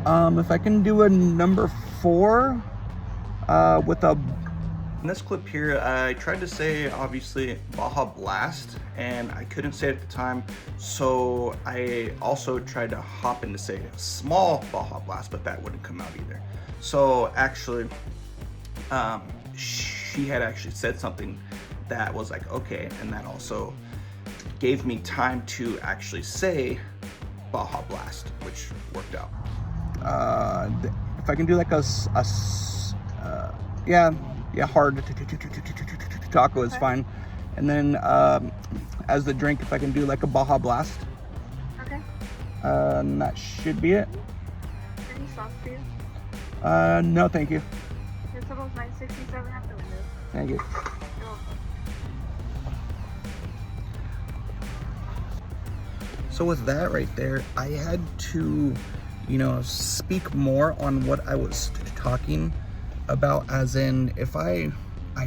If I can do a number 4 with a... In this clip here, I tried to say, obviously, Baja Blast, and I couldn't say it at the time, so I also tried to hop in to say small Baja Blast, but that wouldn't come out either. So actually, she had actually said something that was like, okay, and that also gave me time to actually say Baja Blast, which worked out. If I can do like hard taco is fine. And then as the drink, if I can do like a Baja Blast. Okay. And that should be it. Any sauce for you? No, thank you. Your total's $9.67 after window. Thank you. You're welcome. So with that right there, I had to, speak more on what I was talking about, as in if I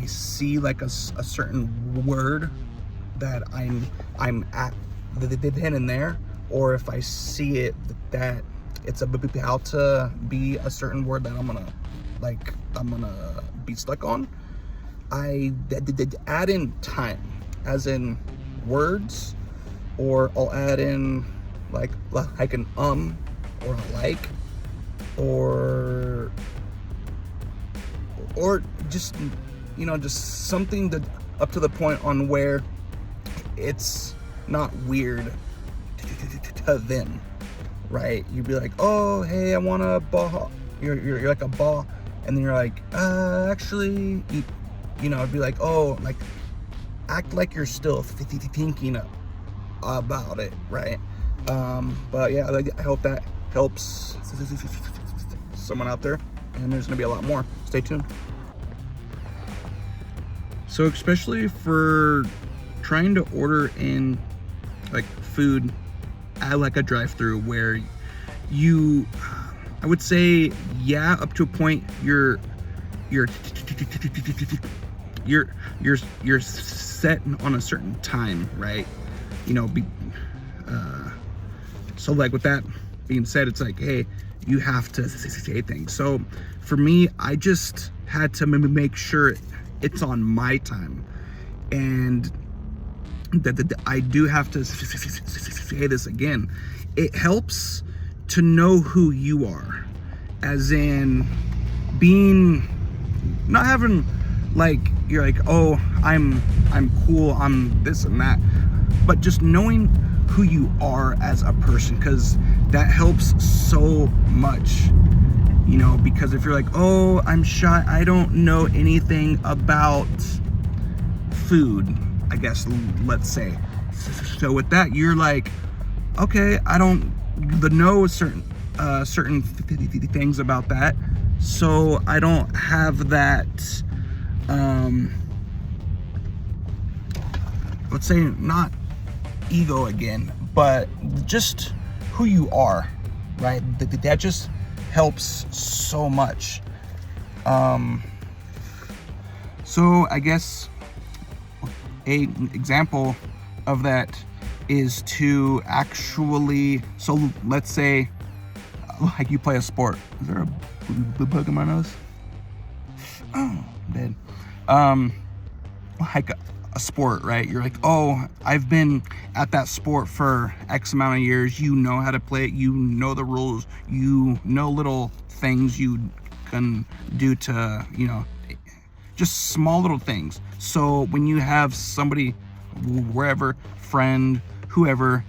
see like a certain word that I'm at the then and there, or if I see it that it's about to be a certain word that I'm gonna be stuck on, I did add in time, as in words, or I'll add in like an or a like, or just just something that up to the point on where it's not weird to them, right? You'd be like, oh hey, I want a ball. You're like a ball, and then you're like, actually, it'd be like, oh, like act like you're still thinking about it, right? But yeah, I hope that helps someone out there, and there's gonna be a lot more. Stay tuned. So especially for trying to order in like food at like a drive-thru, where I would say, yeah, up to a point you're set on a certain time, right? So like with that being said, it's like, hey, you have to say things. So for me, I just had to make sure it's on my time, and that I do have to say this again. It helps to know who you are, as in not having like, you're like, oh, I'm cool, I'm this and that, but just knowing who you are as a person, because that helps so much. Because if you're like, oh, I'm shy, I don't know anything about food, I guess, let's say. So with that, you're like, okay, I don't know certain things about that, so I don't have that, let's say, not ego again, but just who you are, right? That just helps so much. So I guess an example of that is to actually, so let's say like you play a sport. Is there a bug in my nose? Oh, dead. Like a sport, right? You're like, oh, I've been at that sport for X amount of years. You know how to play it. You know the rules. You know little things you can do to, just small little things. So when you have somebody, wherever, friend, whoever,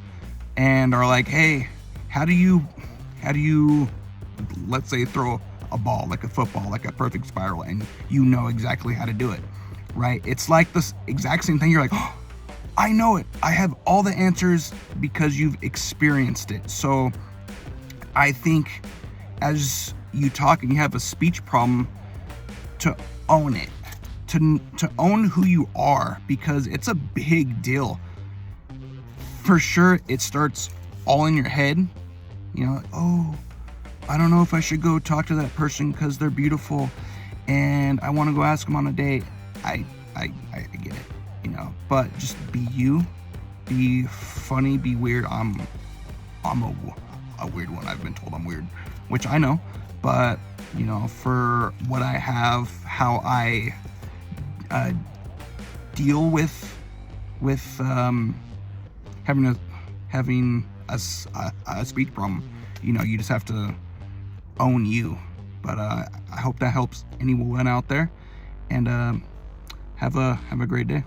and are like, hey, how do you, let's say, throw a ball, like a football, like a perfect spiral, and you know exactly how to do it, right? It's like this exact same thing. You're like, oh, I know it. I have all the answers because you've experienced it. So I think as you talk and you have a speech problem, to own it, to own who you are, because it's a big deal. For sure, it starts all in your head. Like, oh, I don't know if I should go talk to that person because they're beautiful and I want to go ask them on a date. I get it, but just be you, be funny, be weird. I'm a weird one. I've been told I'm weird, which I know, but you know, for what I have, how I deal with having a speech problem, you know, you just have to own you. But I hope that helps anyone out there, and have a great day.